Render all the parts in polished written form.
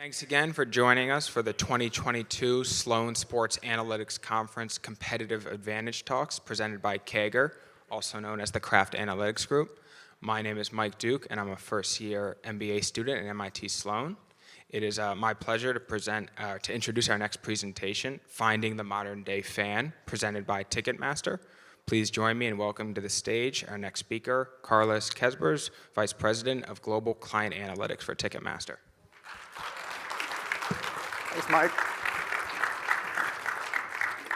Thanks again for joining us for the 2022 Sloan Sports Analytics Conference Competitive Advantage Talks presented by Kesberg, also known as the Craft Analytics Group. My name is Mike Duke, and I'm a first-year MBA student at MIT Sloan. It is my pleasure to introduce our next presentation, Finding the Modern Day Fan, presented by Ticketmaster. Please join me in welcoming to the stage our next speaker, Carlos Kesberg, Vice President of Global Client Analytics for Ticketmaster. Thanks, Mike.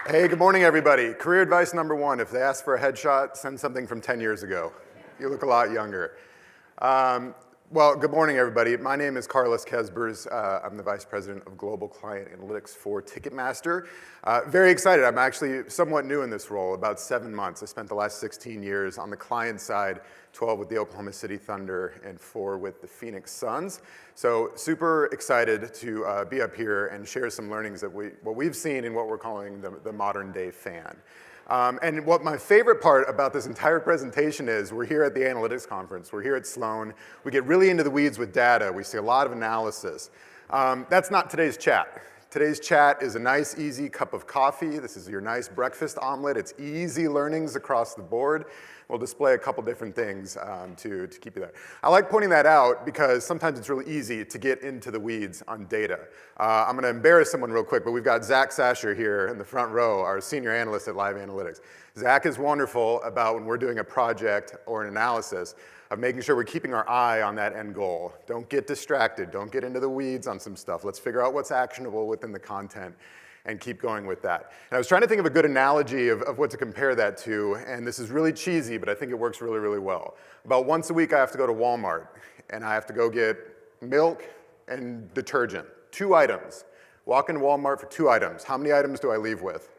Hey, good morning, everybody. Career advice number one, if they ask for a headshot, send something from 10 years ago. You look a lot younger. Well, good morning, everybody. My name is Carlos Kesberg. I'm the Vice President of Global Client Analytics for Ticketmaster. Very excited. I'm actually somewhat new in this role, about 7 months. I spent the last 16 years on the client side, 12 with the Oklahoma City Thunder and 4 with the Phoenix Suns. So super excited to be up here and share some learnings that what we've seen in what we're calling the modern day fan. And what my favorite part about this entire presentation is, we're here at the analytics conference, we're here at Sloan, we get really into the weeds with data, we see a lot of analysis. That's not today's chat. Today's chat is a nice, easy cup of coffee. This is your nice breakfast omelet. It's easy learnings across the board. We'll display a couple different things to keep you there. I like pointing that out because sometimes it's really easy to get into the weeds on data. I'm going to embarrass someone real quick, but we've got Zach Sasher here in the front row, our senior analyst at Live Analytics. Zach is wonderful about when we're doing a project or an analysis of making sure we're keeping our eye on that end goal. Don't get distracted. Don't get into the weeds on some stuff. Let's figure out what's actionable within the content and keep going with that. And I was trying to think of a good analogy of what to compare that to, and this is really cheesy, but I think it works really, really well. About once a week, I have to go to Walmart, and I have to go get milk and detergent, 2 items. Walk into Walmart for 2 items. How many items do I leave with?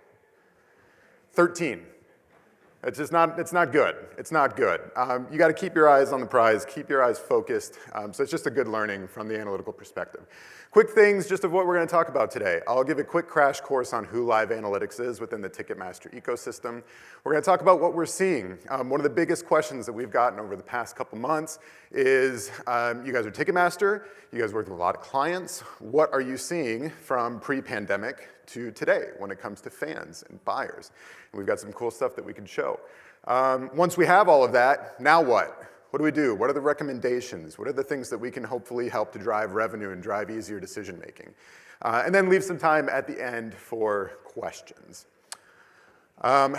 13. It's just not, it's not good. It's not good. You got to keep your eyes on the prize, keep your eyes focused. So it's just a good learning from the analytical perspective. Quick things just of what we're going to talk about today. I'll give a quick crash course on who Live Analytics is within the Ticketmaster ecosystem. We're going to talk about what we're seeing. One of the biggest questions that we've gotten over the past couple months is, you guys are Ticketmaster, you guys work with a lot of clients. What are you seeing from pre-pandemic to today when it comes to fans and buyers? And we've got some cool stuff that we can show. Once we have all of that, now what? What do we do? What are the recommendations? What are the things that we can hopefully help to drive revenue and drive easier decision making? And then leave some time at the end for questions.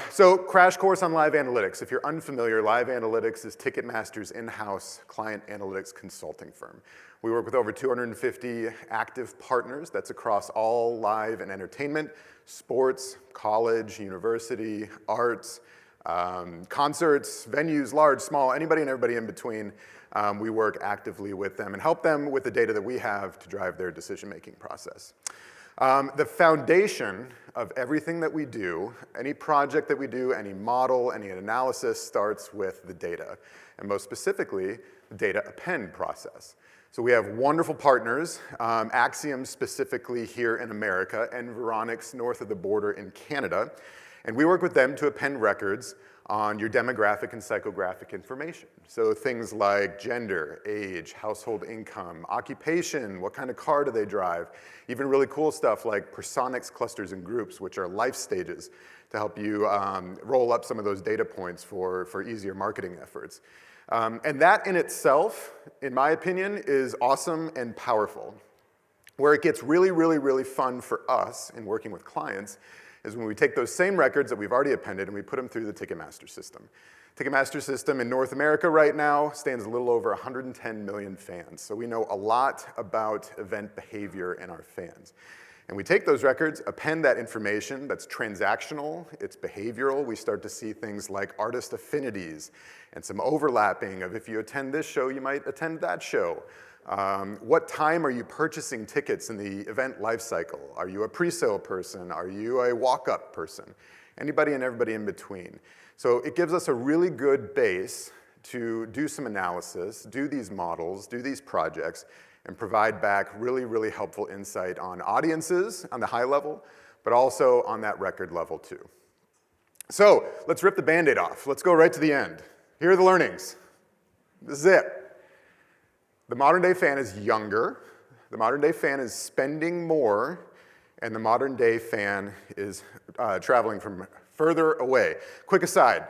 So crash course on Live Analytics. If you're unfamiliar, Live Analytics is Ticketmaster's in-house client analytics consulting firm. We work with over 250 active partners. That's across all live and entertainment, sports, college, university, arts, concerts, venues, large, small, anybody and everybody in between. We work actively with them and help them with the data that we have to drive their decision-making process. The foundation of everything that we do, any project that we do, any model, any analysis starts with the data, and most specifically, the data append process. So we have wonderful partners, Axiom specifically here in America, and Veronix north of the border in Canada. And we work with them to append records on your demographic and psychographic information. So things like gender, age, household income, occupation, what kind of car do they drive, even really cool stuff like personics clusters and groups, which are life stages to help you roll up some of those data points for easier marketing efforts. And that in itself, in my opinion, is awesome and powerful. Where it gets really, really, really fun for us in working with clients is when we take those same records that we've already appended and we put them through the Ticketmaster system. Ticketmaster system in North America right now stands a little over 110 million fans. So we know a lot about event behavior in our fans. And we take those records, append that information that's transactional, it's behavioral. We start to see things like artist affinities and some overlapping of if you attend this show, you might attend that show. What time are you purchasing tickets in the event life cycle? Are you a pre-sale person? Are you a walk-up person? Anybody and everybody in between. So it gives us a really good base to do some analysis, do these models, do these projects, and provide back really, really helpful insight on audiences on the high level, but also on that record level too. So let's rip the Band-Aid off. Let's go right to the end. Here are the learnings. This is it. The modern day fan is younger. The modern day fan is spending more, and the modern day fan is traveling from further away. Quick aside,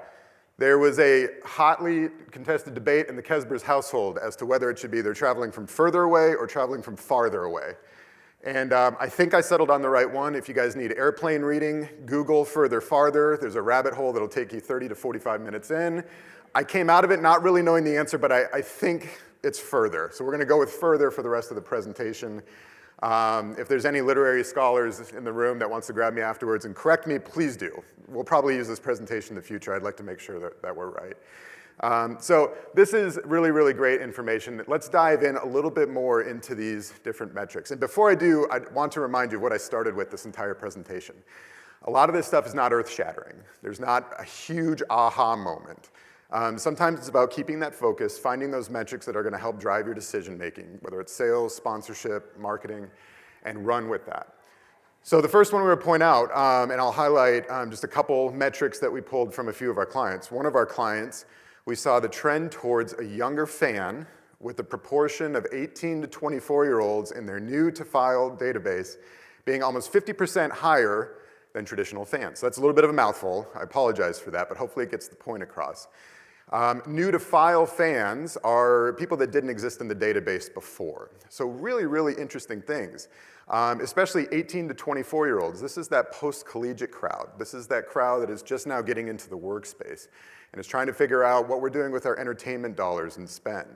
there was a hotly contested debate in the Kesberg's household as to whether it should be they're traveling from further away or traveling from farther away. And I think I settled on the right one. If you guys need airplane reading, Google further, farther. There's a rabbit hole that'll take you 30 to 45 minutes in. I came out of it not really knowing the answer, but I think it's further. So we're going to go with further for the rest of the presentation. If there's any literary scholars in the room that wants to grab me afterwards and correct me, please do. We'll probably use this presentation in the future. I'd like to make sure that we're right. So this is really, really great information. Let's dive in a little bit more into these different metrics. And before I do, I want to remind you of what I started with this entire presentation. A lot of this stuff is not earth-shattering. There's not a huge aha moment. Sometimes it's about keeping that focus, finding those metrics that are going to help drive your decision-making, whether it's sales, sponsorship, marketing, and run with that. So the first one we're going to point out, and I'll highlight just a couple metrics that we pulled from a few of our clients. One of our clients, we saw the trend towards a younger fan with the proportion of 18 to 24-year-olds in their new-to-file database being almost 50% higher than traditional fans. So that's a little bit of a mouthful. I apologize for that, but hopefully it gets the point across. New-to-file fans are people that didn't exist in the database before. So really, really interesting things, especially 18 to 24-year-olds. This is that post-collegiate crowd. This is that crowd that is just now getting into the workspace and is trying to figure out what we're doing with our entertainment dollars and spend.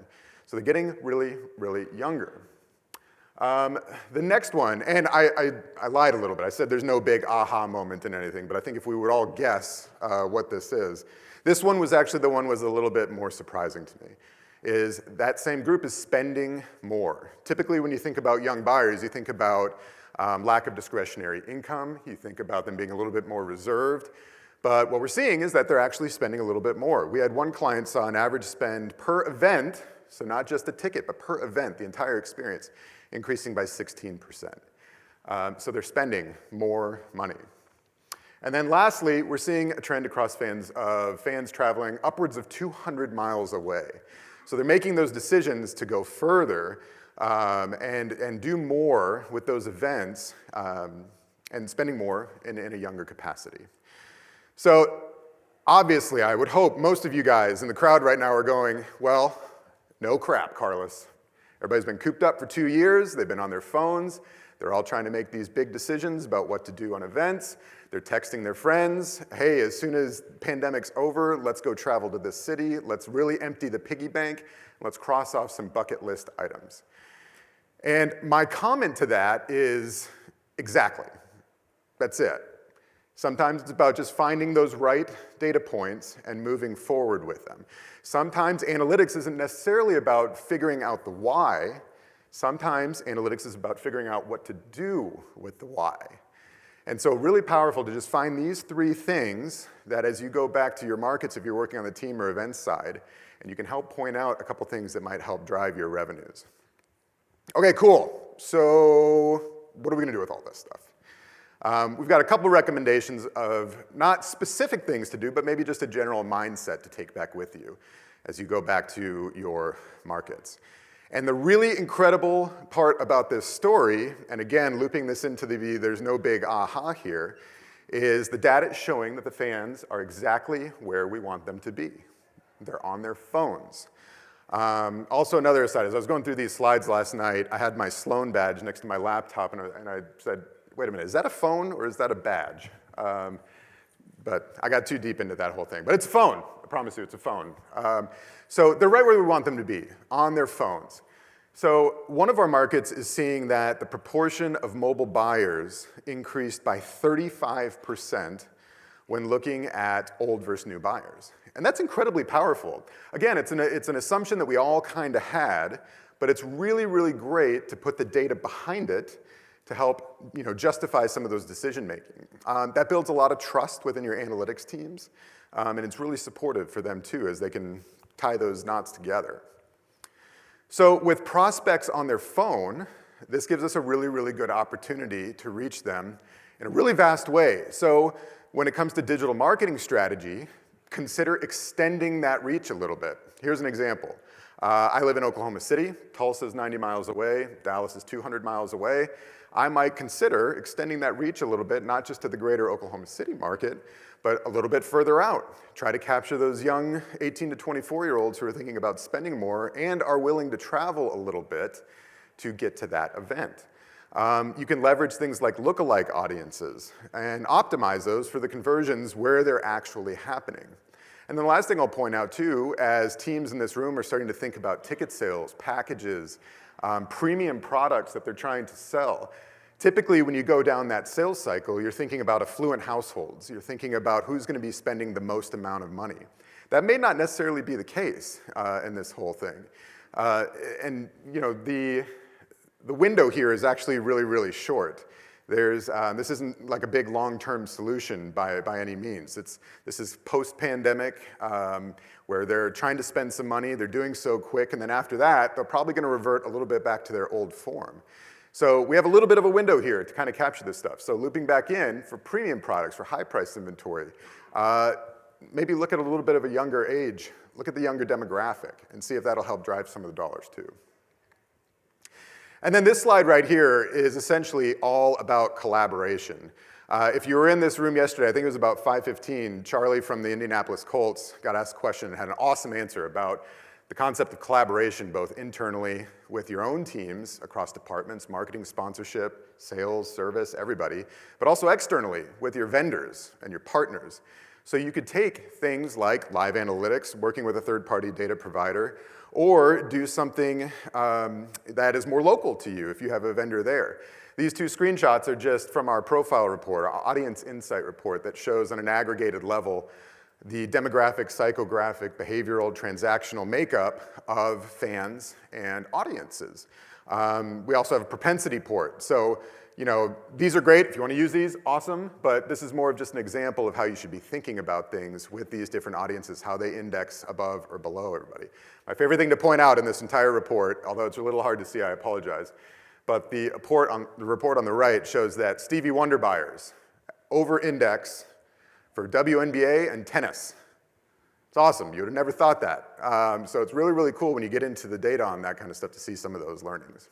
So they're getting really, really younger. The next one, and I lied a little bit. I said there's no big aha moment in anything, but I think if we would all guess what this is, this one was actually the one was a little bit more surprising to me, is that same group is spending more. Typically when you think about young buyers, you think about lack of discretionary income, you think about them being a little bit more reserved, but what we're seeing is that they're actually spending a little bit more. We had one client saw an average spend per event, so not just a ticket, but per event, the entire experience, increasing by 16%. So they're spending more money. And then lastly, we're seeing a trend across fans of fans traveling upwards of 200 miles away. So they're making those decisions to go further and do more with those events and spending more in a younger capacity. So obviously, I would hope most of you guys in the crowd right now are going, well, no crap, Carlos. Everybody's been cooped up for 2 years. They've been on their phones. They're all trying to make these big decisions about what to do on events. They're texting their friends, hey, as soon as pandemic's over, let's go travel to this city. Let's really empty the piggy bank. Let's cross off some bucket list items. And my comment to that is exactly. That's it. Sometimes it's about just finding those right data points and moving forward with them. Sometimes analytics isn't necessarily about figuring out the why. Sometimes analytics is about figuring out what to do with the why. And so really powerful to just find these three things that as you go back to your markets, if you're working on the team or events side, and you can help point out a couple things that might help drive your revenues. Okay, cool. So what are we gonna do with all this stuff? We've got a couple recommendations of not specific things to do, but maybe just a general mindset to take back with you as you go back to your markets. And the really incredible part about this story, and again, looping this into the there's no big aha here, is the data is showing that the fans are exactly where we want them to be. They're on their phones. Also another aside, as I was going through these slides last night, I had my Sloan badge next to my laptop, and I said, wait a minute, is that a phone or is that a badge? But I got too deep into that whole thing. But it's a phone. I promise you, it's a phone. So they're right where we want them to be, on their phones. So one of our markets is seeing that the proportion of mobile buyers increased by 35% when looking at old versus new buyers. And that's incredibly powerful. Again, it's an assumption that we all kind of had, but it's really, really great to put the data behind it to help justify some of those decision making. That builds a lot of trust within your analytics teams, and it's really supportive for them too as they can tie those knots together. So with prospects on their phone, this gives us a really, really good opportunity to reach them in a really vast way. So when it comes to digital marketing strategy, consider extending that reach a little bit. Here's an example. I live in Oklahoma City. Tulsa's 90 miles away. Dallas is 200 miles away. I might consider extending that reach a little bit, not just to the greater Oklahoma City market, but a little bit further out. Try to capture those young 18 to 24-year-olds who are thinking about spending more and are willing to travel a little bit to get to that event. You can leverage things like lookalike audiences and optimize those for the conversions where they're actually happening. And then the last thing I'll point out too, as teams in this room are starting to think about ticket sales, packages, premium products that they're trying to sell, typically when you go down that sales cycle, you're thinking about affluent households. You're thinking about who's going to be spending the most amount of money. That may not necessarily be the case in this whole thing. And you know, the window here is actually really, really short. This isn't like a big long-term solution by any means. This is post-pandemic where they're trying to spend some money, they're doing so quick, and then after that, they're probably going to revert a little bit back to their old form. So we have a little bit of a window here to kind of capture this stuff. So looping back in for premium products, for high-priced inventory, maybe look at a little bit of a younger age, look at the younger demographic, and see if that'll help drive some of the dollars too. And then this slide right here is essentially all about collaboration. If you were in this room yesterday, I think it was about 5:15, Charlie from the Indianapolis Colts got asked a question and had an awesome answer about the concept of collaboration, both internally with your own teams across departments, marketing, sponsorship, sales, service, everybody, but also externally with your vendors and your partners. So you could take things like live analytics, working with a third-party data provider, or do something that is more local to you if you have a vendor there. These two screenshots are just from our profile report, our audience insight report that shows on an aggregated level the demographic, psychographic, behavioral, transactional makeup of fans and audiences. We also have a propensity port. So, you know, these are great. If you want to use these, awesome. But this is more of just an example of how you should be thinking about things with these different audiences, how they index above or below everybody. My favorite thing to point out in this entire report, although it's a little hard to see, I apologize, but the report on the right shows that Stevie Wonder buyers over-index for WNBA and tennis. It's awesome. You would have never thought that. So it's really, really cool when you get into the data on that kind of stuff to see some of those learnings.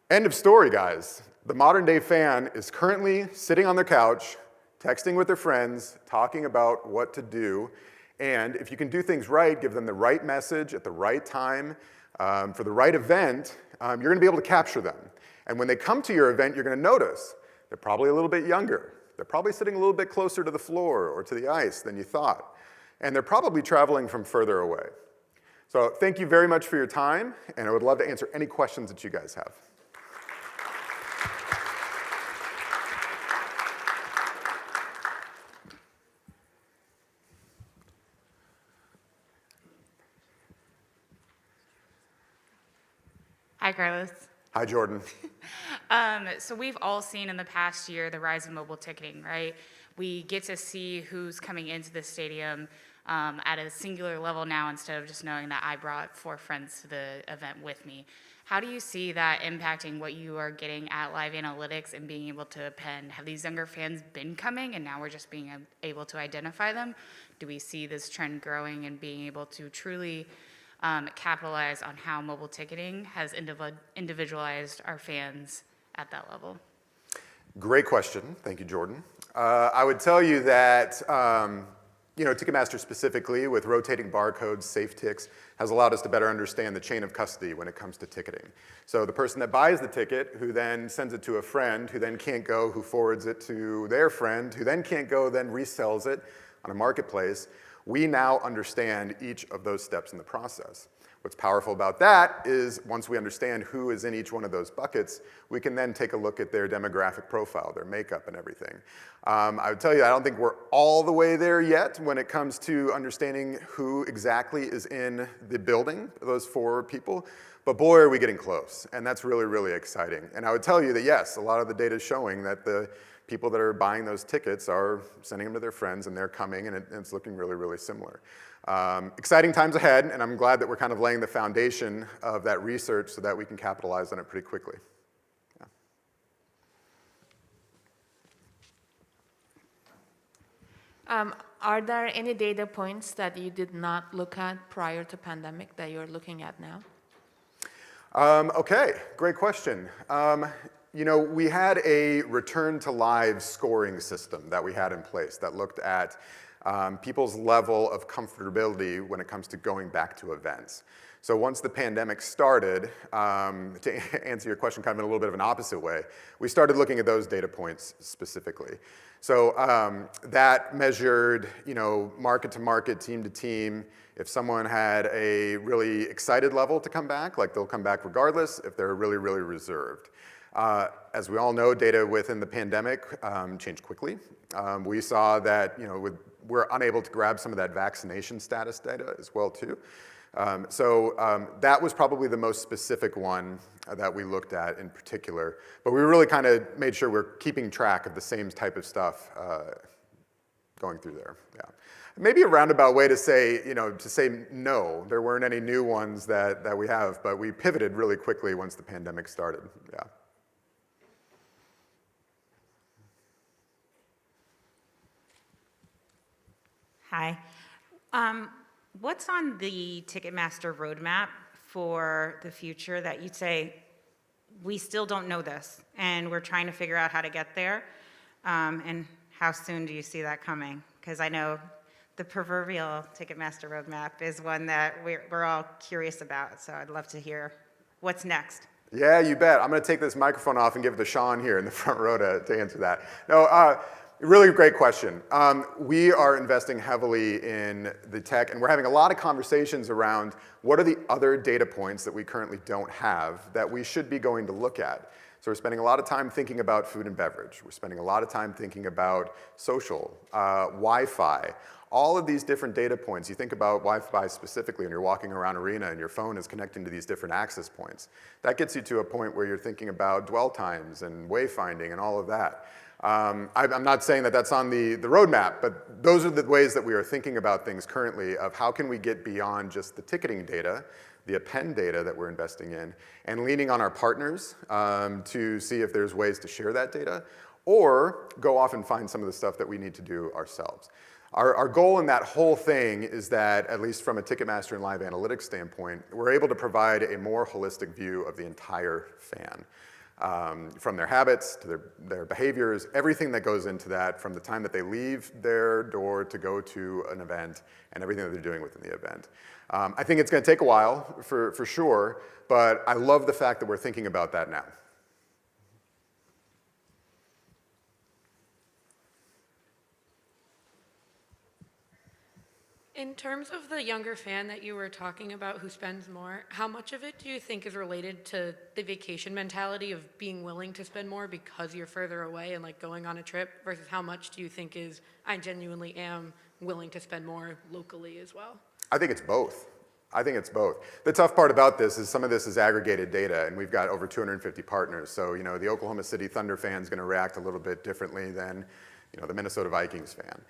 End of story, guys. The modern day fan is currently sitting on their couch, texting with their friends, talking about what to do. And if you can do things right, give them the right message at the right time, for the right event, you're going to be able to capture them. And when they come to your event, you're going to notice they're probably a little bit younger. They're probably sitting a little bit closer to the floor or to the ice than you thought. And they're probably traveling from further away. So thank you very much for your time, and I would love to answer any questions that you guys have. Hi, Carlos. Hi, Jordan. So we've all seen in the past year the rise of mobile ticketing, right? We get to see who's coming into the stadium at a singular level now instead of just knowing that I brought 4 friends to the event with me. How do you see that impacting what you are getting at live analytics and being able to append? Have these younger fans been coming and now we're just being able to identify them? Do we see this trend growing and being able to truly capitalize on how mobile ticketing has individualized our fans at that level? Great question. Thank you, Jordan. I would tell you that Ticketmaster specifically, with rotating barcodes, safe ticks, has allowed us to better understand the chain of custody when it comes to ticketing. So the person that buys the ticket, who then sends it to a friend, who then can't go, who forwards it to their friend, who then can't go, then resells it on a marketplace, we now understand each of those steps in the process. What's powerful about that is once we understand who is in each one of those buckets, we can then take a look at their demographic profile, their makeup and everything. I would tell you, I don't think we're all the way there yet when it comes to understanding who exactly is in the building, those 4 people, but boy, are we getting close, and that's really, really exciting. And I would tell you that yes, a lot of the data is showing that the people that are buying those tickets are sending them to their friends and they're coming, and it's looking really, really similar. Exciting times ahead, and I'm glad that we're kind of laying the foundation of that research so that we can capitalize on it pretty quickly. Are there any data points that you did not look at prior to pandemic that you're looking at now? Okay, great question. We had a return to live scoring system that we had in place that looked at people's level of comfortability when it comes to going back to events. So once the pandemic started, to answer your question kind of in a little bit of an opposite way, we started looking at those data points specifically. So that measured, market to market, team to team. If someone had a really excited level to come back, like they'll come back regardless. If they're really, really reserved. As we all know, data within the pandemic changed quickly. We saw that, we're unable to grab some of that vaccination status data as well too. So that was probably the most specific one that we looked at in particular. But we really kind of made sure we're keeping track of the same type of stuff going through there. Yeah. Maybe a roundabout way to say, no, there weren't any new ones that we have, but we pivoted really quickly once the pandemic started. Yeah. Hi. What's on the Ticketmaster roadmap for the future that you'd say, we still don't know this, and we're trying to figure out how to get there? And how soon do you see that coming? Because I know the proverbial Ticketmaster roadmap is one that we're all curious about, so I'd love to hear what's next. Yeah, you bet. I'm going to take this microphone off and give it to Sean here in the front row to answer that. No, really great question. We are investing heavily in the tech, and we're having a lot of conversations around what are the other data points that we currently don't have that we should be going to look at. So we're spending a lot of time thinking about food and beverage. We're spending a lot of time thinking about social, Wi-Fi. All of these different data points, you think about Wi-Fi specifically, and you're walking around arena and your phone is connecting to these different access points. That gets you to a point where you're thinking about dwell times and wayfinding and all of that. I'm not saying that that's on the roadmap, but those are the ways that we are thinking about things currently of how can we get beyond just the ticketing data, the append data that we're investing in, and leaning on our partners to see if there's ways to share that data, or go off and find some of the stuff that we need to do ourselves. Our goal in that whole thing is that, at least from a Ticketmaster and live analytics standpoint, we're able to provide a more holistic view of the entire fan. From their habits to their behaviors, everything that goes into that from the time that they leave their door to go to an event and everything that they're doing within the event. I think it's going to take a while for sure, but I love the fact that we're thinking about that now. In terms of the younger fan that you were talking about who spends more, how much of it do you think is related to the vacation mentality of being willing to spend more because you're further away and like going on a trip versus how much do you think is I genuinely am willing to spend more locally as well? I think it's both. The tough part about this is some of this is aggregated data, and we've got over 250 partners. So, the Oklahoma City Thunder fan is going to react a little bit differently than, the Minnesota Vikings fan.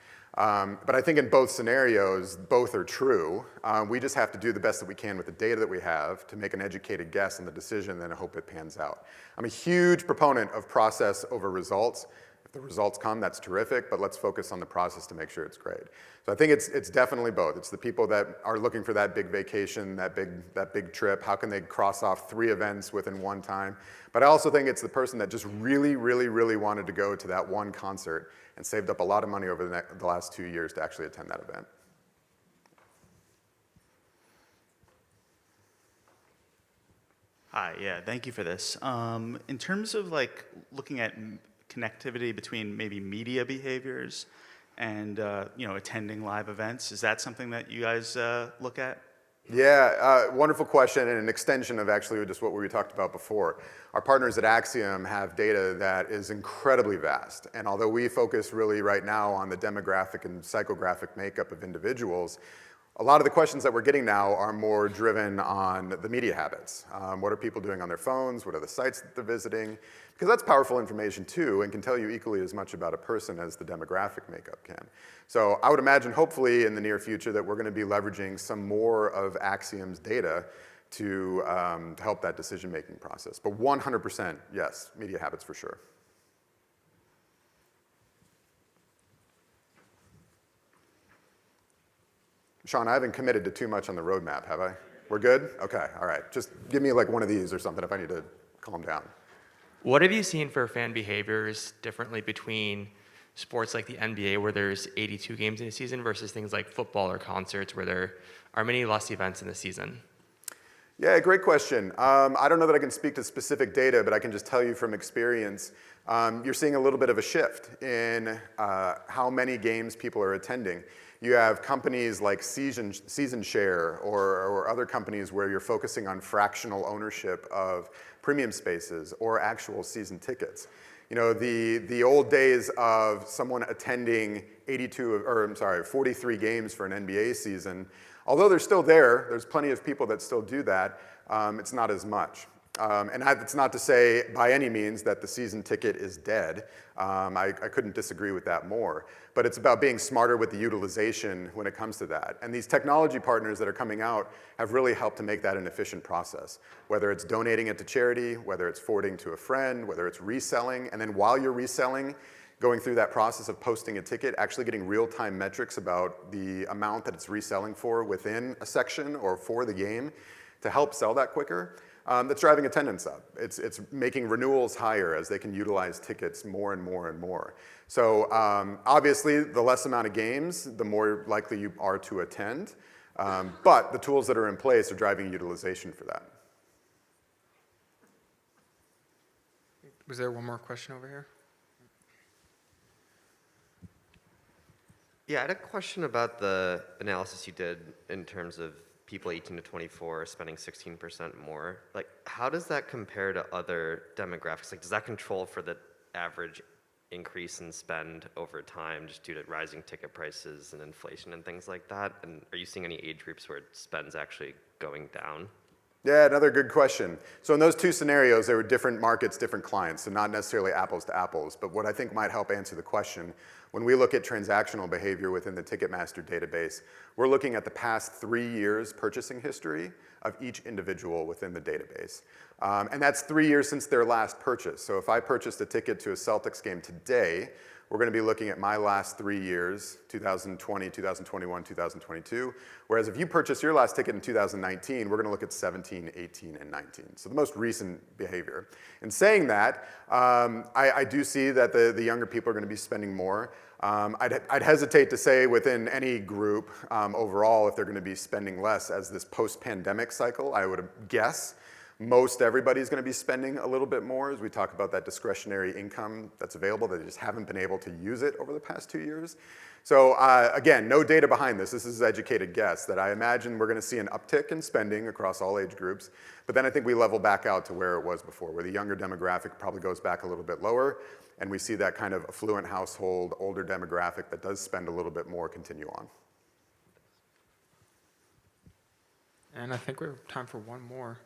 But I think in both scenarios, both are true. We just have to do the best that we can with the data that we have to make an educated guess on the decision and hope it pans out. I'm a huge proponent of process over results. If the results come, that's terrific, but let's focus on the process to make sure it's great. So I think it's definitely both. It's the people that are looking for that big vacation, that big trip. How can they cross off 3 events within one time? But I also think it's the person that just really, really, really wanted to go to that one concert and saved up a lot of money over the last 2 years to actually attend that event. Hi, yeah, thank you for this. In terms of looking at connectivity between maybe media behaviors and attending live events, is that something that you guys look at? Yeah, wonderful question, and an extension of actually just what we talked about before. Our partners at Axiom have data that is incredibly vast, and although we focus really right now on the demographic and psychographic makeup of individuals, a lot of the questions that we're getting now are more driven on the media habits. What are people doing on their phones? What are the sites that they're visiting? Because that's powerful information too, and can tell you equally as much about a person as the demographic makeup can. So I would imagine, hopefully in the near future, that we're going to be leveraging some more of Axiom's data to help that decision-making process. But 100%, yes, media habits for sure. Sean, I haven't committed to too much on the roadmap, have I? We're good? Okay, all right. Just give me like one of these or something if I need to calm down. What have you seen for fan behaviors differently between sports like the NBA, where there's 82 games in a season, versus things like football or concerts, where there are many less events in the season? Yeah, great question. I don't know that I can speak to specific data, but I can just tell you from experience, you're seeing a little bit of a shift in how many games people are attending. You have companies like Season Share or other companies where you're focusing on fractional ownership of premium spaces or actual season tickets. You know, the old days of someone attending 43 games for an NBA season, although they're still there, there's plenty of people that still do that, it's not as much. And that's not to say by any means that the season ticket is dead. I couldn't disagree with that more. But it's about being smarter with the utilization when it comes to that. And these technology partners that are coming out have really helped to make that an efficient process. Whether it's donating it to charity, whether it's forwarding to a friend, whether it's reselling, and then while you're reselling, going through that process of posting a ticket, actually getting real-time metrics about the amount that it's reselling for within a section or for the game to help sell that quicker. That's driving attendance up. It's making renewals higher as they can utilize tickets more and more and more. So obviously, the less amount of games, the more likely you are to attend. But the tools that are in place are driving utilization for that. Was there one more question over here? Yeah, I had a question about the analysis you did in terms of people 18 to 24 spending 16% more. Like, how does that compare to other demographics? Like, does that control for the average increase in spend over time just due to rising ticket prices and inflation and things like that? And are you seeing any age groups where spend's actually going down? Yeah, another good question. So in those two scenarios, there were different markets, different clients, so not necessarily apples to apples. But what I think might help answer the question, when we look at transactional behavior within the Ticketmaster database, we're looking at the past 3 years' purchasing history of each individual within the database. And that's 3 years since their last purchase. So if I purchased a ticket to a Celtics game today, we're going to be looking at my last 3 years, 2020, 2021, 2022. Whereas if you purchased your last ticket in 2019, we're going to look at 17, 18, and 19. So the most recent behavior. In saying that, I do see that the younger people are going to be spending more. I'd hesitate to say within any group overall if they're going to be spending less as this post-pandemic cycle. I would guess most everybody's going to be spending a little bit more as we talk about that discretionary income that's available. They just haven't been able to use it over the past 2 years. So again, no data behind this. This is educated guess that I imagine we're going to see an uptick in spending across all age groups. But then I think we level back out to where it was before, where the younger demographic probably goes back a little bit lower. And we see that kind of affluent household, older demographic that does spend a little bit more continue on. And I think we have time for one more.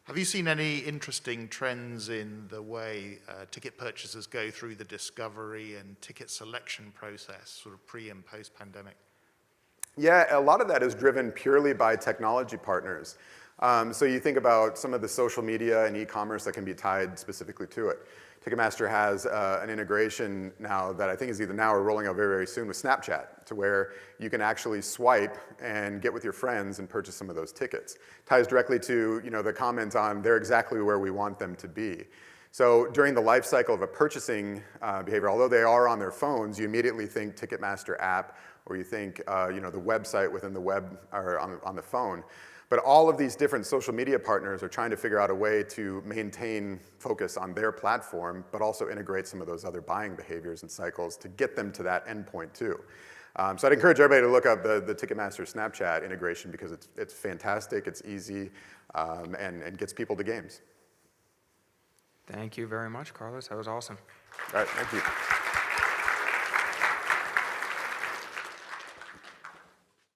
Have you seen any interesting trends in the way ticket purchasers go through the discovery and ticket selection process, sort of pre and post-pandemic? Yeah, a lot of that is driven purely by technology partners. So you think about some of the social media and e-commerce that can be tied specifically to it. Ticketmaster has an integration now that I think is either now or rolling out very, very soon with Snapchat, to where you can actually swipe and get with your friends and purchase some of those tickets. Ties directly to the comment on they're exactly where we want them to be. So during the life cycle of a purchasing behavior, although they are on their phones, you immediately think Ticketmaster app, or you think the website within the web or on the phone. But all of these different social media partners are trying to figure out a way to maintain focus on their platform, but also integrate some of those other buying behaviors and cycles to get them to that endpoint too. So I'd encourage everybody to look up the Ticketmaster Snapchat integration because it's fantastic, it's easy, and gets people to games. Thank you very much, Carlos. That was awesome. All right, thank you.